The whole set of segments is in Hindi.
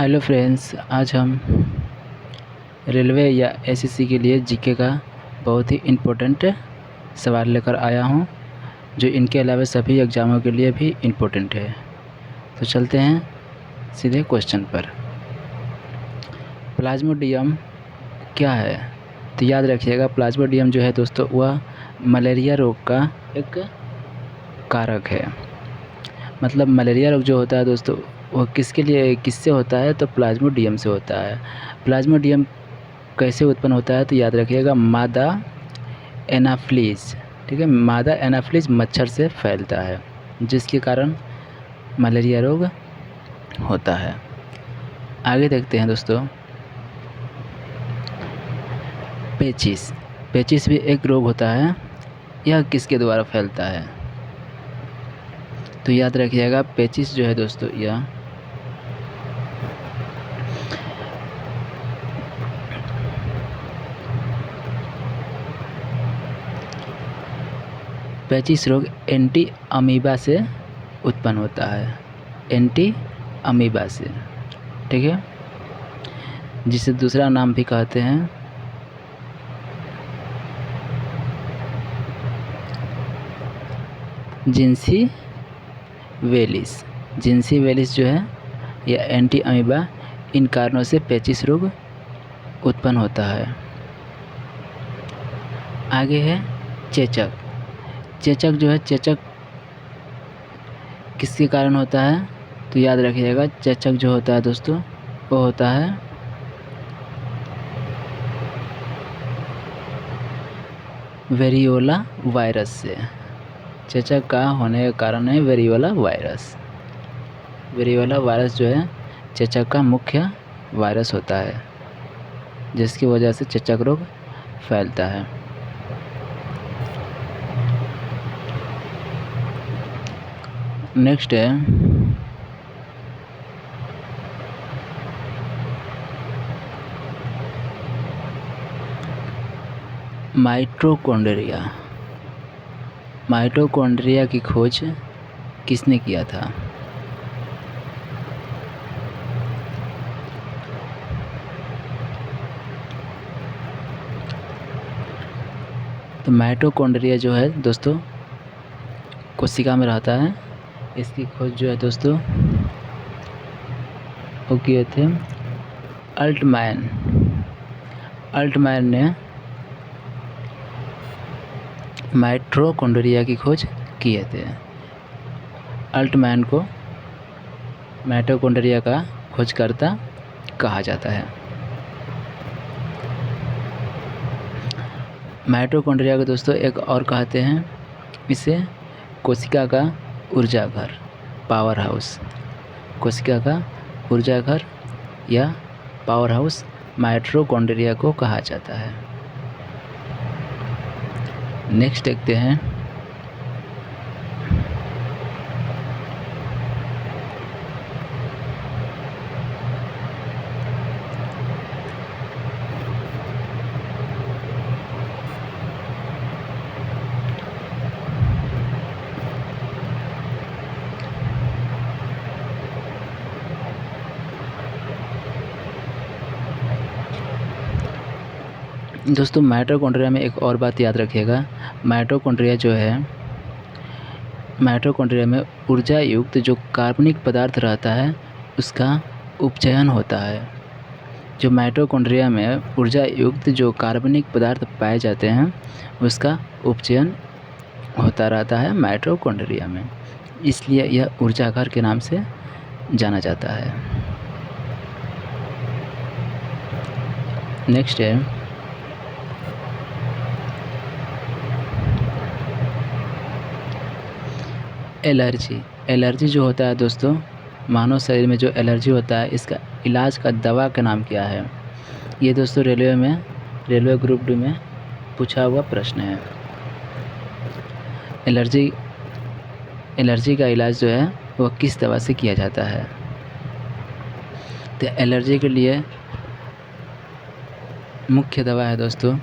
हेलो फ्रेंड्स, आज हम रेलवे या एसएससी के लिए जीके का बहुत ही इम्पोर्टेंट सवाल लेकर आया हूं, जो इनके अलावा सभी एग्ज़ामों के लिए भी इम्पोर्टेंट है। तो चलते हैं सीधे क्वेश्चन पर। प्लाज्मोडियम क्या है? तो याद रखिएगा, प्लाज्मोडियम जो है दोस्तों, वह मलेरिया रोग का एक कारक है। मतलब मलेरिया रोग जो होता है दोस्तों, वो किससे होता है? तो प्लाज्मोडियम से होता है। प्लाज्मोडियम कैसे उत्पन्न होता है? तो याद रखिएगा, मादा एनाफ्लीज, ठीक है, मादा एनाफ्लीज मच्छर से फैलता है, जिसके कारण मलेरिया रोग होता है। आगे देखते हैं दोस्तों, पेचिस भी एक रोग होता है। यह किसके द्वारा फैलता है? तो याद रखिएगा, पेचिस जो है दोस्तों, यह पेचिस रोग एंटी अमीबा से उत्पन्न होता है, एंटी अमीबा से, ठीक है, जिसे दूसरा नाम भी कहते हैं जिंसी वेलिस जो है, यह एंटी अमीबा, इन कारणों से पेचिस रोग उत्पन्न होता है। आगे है चेचक जो है, चेचक किसके कारण होता है? तो याद रखिएगा, चेचक जो होता है दोस्तों, वो होता है वेरियोला वायरस से। चेचक का होने का कारण है वेरियोला वायरस। वेरियोला वायरस जो है चेचक का मुख्य वायरस होता है, जिसकी वजह से चेचक रोग फैलता है। नेक्स्ट है माइटोकॉन्ड्रिया की खोज किसने किया था? तो माइटोकॉन्ड्रिया जो है दोस्तों, कोशिका में रहता है। इसकी खोज जो है दोस्तों, वो किए थे अल्टमैन ने माइटोकॉन्ड्रिया की खोज किए थे। अल्टमैन को माइटोकॉन्ड्रिया का खोजकर्ता कहा जाता है। माइटोकॉन्ड्रिया को दोस्तों एक और कहते हैं, इसे कोशिका का ऊर्जा घर, पावर हाउस। कोशिका का ऊर्जा घर या पावर हाउस माइटोकॉन्ड्रिया को कहा जाता है। नेक्स्ट देखते हैं दोस्तों, माइटोकॉन्ड्रिया में एक और बात याद रखिएगा। माइटोकॉन्ड्रिया में ऊर्जा युक्त जो कार्बनिक पदार्थ रहता है, उसका उपचयन होता है। जो माइटोकॉन्ड्रिया में ऊर्जा युक्त जो कार्बनिक पदार्थ पाए जाते हैं, उसका उपचयन होता रहता है माइटोकॉन्ड्रिया में, इसलिए यह ऊर्जा घर के नाम से जाना जाता है। नेक्स्ट है एलर्जी जो होता है दोस्तों, मानव शरीर में जो एलर्जी होता है, इसका इलाज का दवा का नाम क्या है? ये दोस्तों रेलवे ग्रुप डी में पूछा हुआ प्रश्न है। एलर्जी का इलाज जो है वो किस दवा से किया जाता है? तो एलर्जी के लिए मुख्य दवा है दोस्तों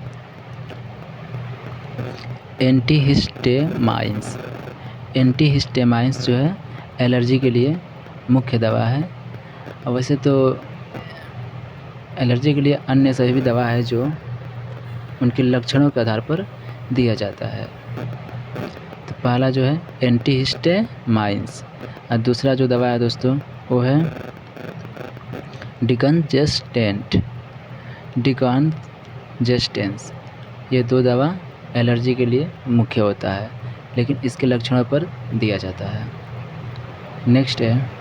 एंटीहिस्टेमाइंस जो है एलर्जी के लिए मुख्य दवा है। और वैसे तो एलर्जी के लिए अन्य सभी भी दवा है जो उनके लक्षणों के आधार पर दिया जाता है। तो पहला जो है एंटीहिस्टामाइंस, और दूसरा जो दवा है दोस्तों वो है डिकनजेस्टेंस। ये दो दवा एलर्जी के लिए मुख्य होता है, लेकिन इसके लक्षणों पर दिया जाता है। नेक्स्ट है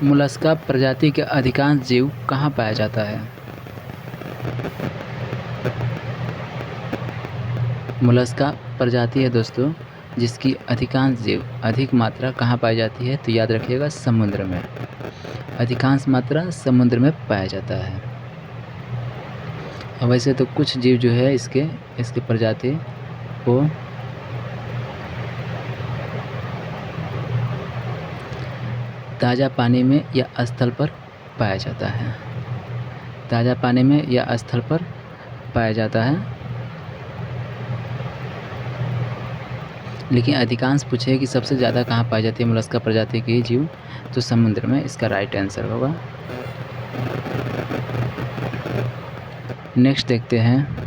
मोलस्का प्रजाति के अधिकांश जीव कहाँ पाया जाता है? मोलस्का प्रजाति है दोस्तों जिसकी अधिकांश जीव अधिक मात्रा कहाँ पाई जाती है? तो याद रखिएगा समुद्र में। अधिकांश मात्रा समुद्र में पाया जाता है। और वैसे तो कुछ जीव जो है इसके प्रजाति वो ताज़ा पानी में या स्थल पर पाया जाता है। ताज़ा पानी में या स्थल पर पाया जाता है, लेकिन अधिकांश पूछे कि सबसे ज़्यादा कहाँ पाई जाती है मोलस्का प्रजाति की जीव, तो समुद्र में इसका राइट आंसर होगा। नेक्स्ट देखते हैं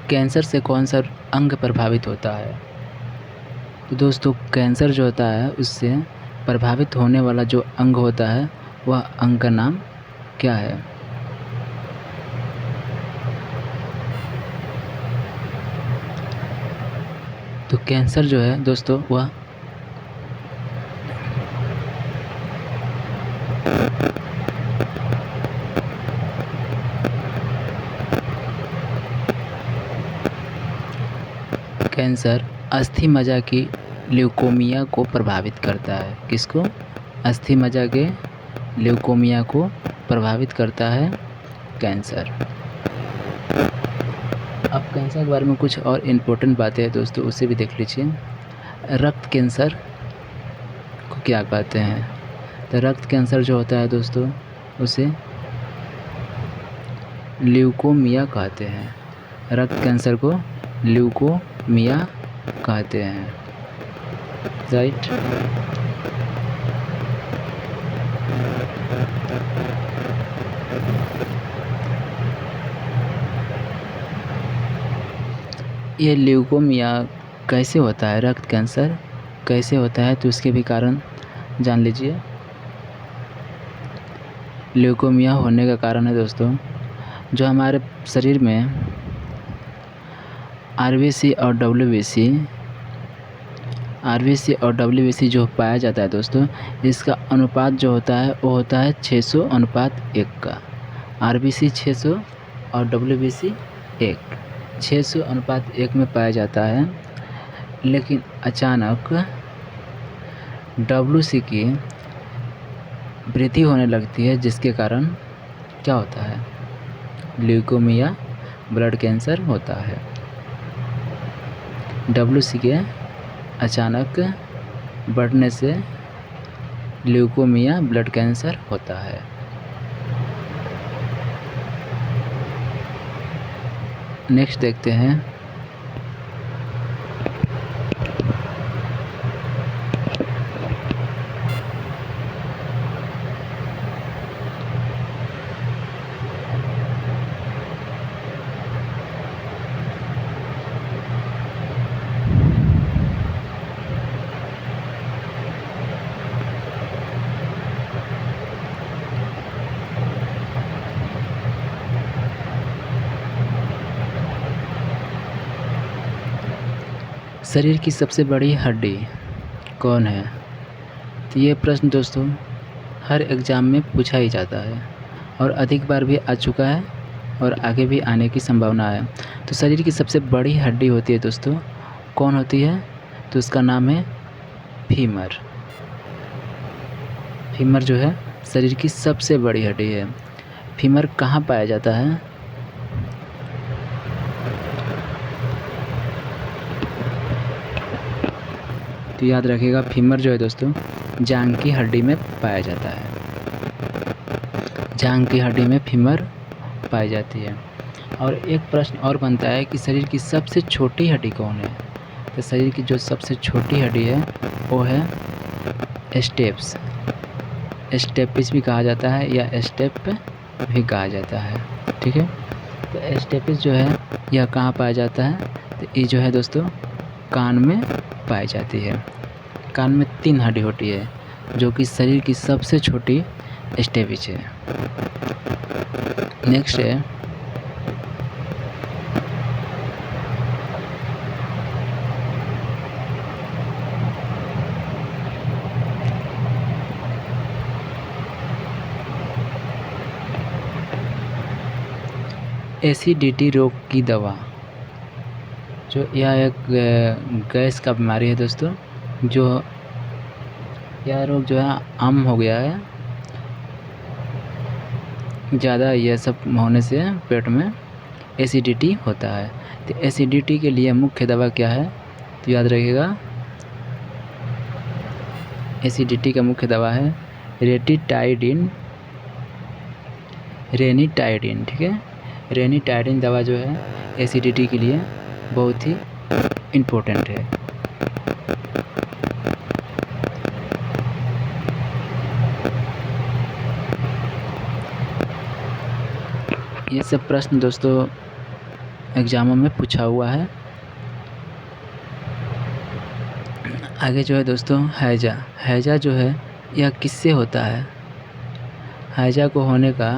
कैंसर से कौन सा अंग प्रभावित होता है? तो दोस्तों कैंसर जो होता है उससे प्रभावित होने वाला जो अंग होता है वह अंग का नाम क्या है? तो कैंसर जो है दोस्तों वह कैंसर अस्थि मज्जा की ल्यूकोमिया को प्रभावित करता है। किसको? अस्थि मज्जा के ल्यूकोमिया को प्रभावित करता है कैंसर। अब कैंसर के बारे में कुछ और इम्पोर्टेंट बातें हैं दोस्तों, उसे भी देख लीजिए। रक्त कैंसर को क्या कहते हैं? तो रक्त कैंसर जो होता है दोस्तों उसे ल्यूकोमिया कहते हैं। रक्त कैंसर को ल्यूकोमिया कहते हैं, राइट। ये ल्यूकोमिया कैसे होता है, रक्त कैंसर कैसे होता है, तो उसके भी कारण जान लीजिए। ल्यूकोमिया होने का कारण है दोस्तों जो हमारे शरीर में आरबीसी और डब्ल्यूबीसी जो पाया जाता है दोस्तों, इसका अनुपात जो होता है वो होता है 600:1 का। आरबीसी 600 और डब्ल्यूबीसी 1, 600:1 में पाया जाता है। लेकिन अचानक डब्ल्यूसी की वृद्धि होने लगती है, जिसके कारण क्या होता है? ल्यूकोमिया ब्लड कैंसर होता है। डब्ल्यूसी के अचानक बढ़ने से ल्यूकोमिया ब्लड कैंसर होता है। नेक्स्ट देखते हैं शरीर की सबसे बड़ी हड्डी कौन है? तो ये प्रश्न दोस्तों हर एग्ज़ाम में पूछा ही जाता है और अधिक बार भी आ चुका है और आगे भी आने की संभावना है। तो शरीर की सबसे बड़ी हड्डी होती है दोस्तों, कौन होती है? तो उसका नाम है फीमर। फीमर जो है शरीर की सबसे बड़ी हड्डी है। फीमर कहाँ पाया जाता है? तो याद रखिएगा, फीमर जो है दोस्तों जांघ की हड्डी में पाया जाता है। जांघ की हड्डी में फीमर पाई जाती है। और एक प्रश्न और बनता है कि शरीर की सबसे छोटी हड्डी कौन है? तो शरीर की जो सबसे छोटी हड्डी है वो है स्टेप्स। स्टेपिस भी कहा जाता है या स्टेप भी कहा जाता है, ठीक है। तो स्टेपिस जो है यह कहाँ पाया जाता है? तो ये जो है दोस्तों कान में पाई जाती है। कान में 3 हड्डी होती है जो कि शरीर की सबसे छोटी स्टेपिस है। नेक्स्ट है एसिडिटी रोग की दवा। जो यह एक गैस का बीमारी है दोस्तों, जो यह रोग जो है आम हो गया है। ज़्यादा यह सब होने से पेट में एसिडिटी होता है। तो एसिडिटी के लिए मुख्य दवा क्या है? तो याद रखिएगा, एसिडिटी का मुख्य दवा है रेनिटाइडिन, ठीक है। रेनिटाइडिन दवा जो है एसिडिटी के लिए बहुत ही इम्पोर्टेंट है। ये सब प्रश्न दोस्तों एग्जामों में पूछा हुआ है। आगे जो है दोस्तों हैजा। हैजा जो है यह किससे होता है? हैजा को होने का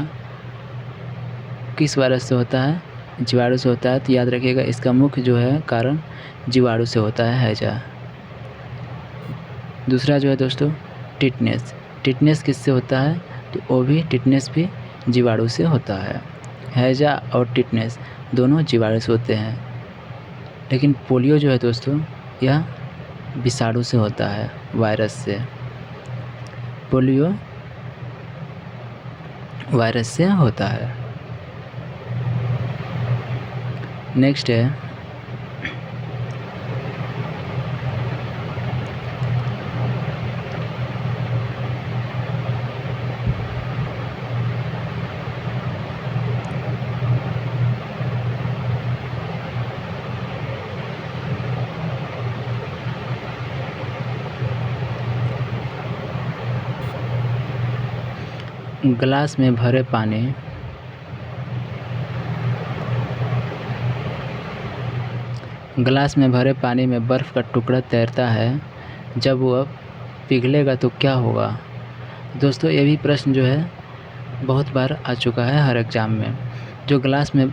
किस वायरस से होता है? जीवाणु से होता है। तो याद रखिएगा, इसका मुख्य जो है कारण जीवाणु से होता है हैजा। दूसरा जो है दोस्तों टिटनेस। टिटनेस किससे होता है? तो वो भी टिटनेस भी जीवाणु से होता है। हैजा और टिटनेस दोनों जीवाणु से होते हैं। लेकिन पोलियो जो है दोस्तों यह विषाणु से होता है, वायरस से। पोलियो वायरस से होता है। नेक्स्ट है ग्लास में भरे पानी में बर्फ़ का टुकड़ा तैरता है, जब वह पिघलेगा तो क्या होगा? दोस्तों ये भी प्रश्न जो है बहुत बार आ चुका है हर एग्ज़ाम में। जो ग्लास में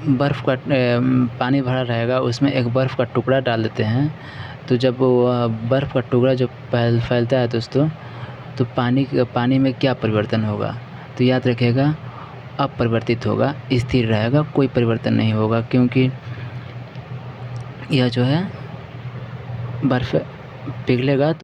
बर्फ़ का पानी भरा रहेगा, उसमें एक बर्फ़ का टुकड़ा डाल देते हैं, तो जब वह बर्फ़ का टुकड़ा जब फैलता है दोस्तों, तो पानी में क्या परिवर्तन होगा? तो याद रखिएगा, अपरिवर्तित होगा, स्थिर रहेगा, कोई परिवर्तन नहीं होगा, क्योंकि यह जो है बर्फ़ पिघलेगा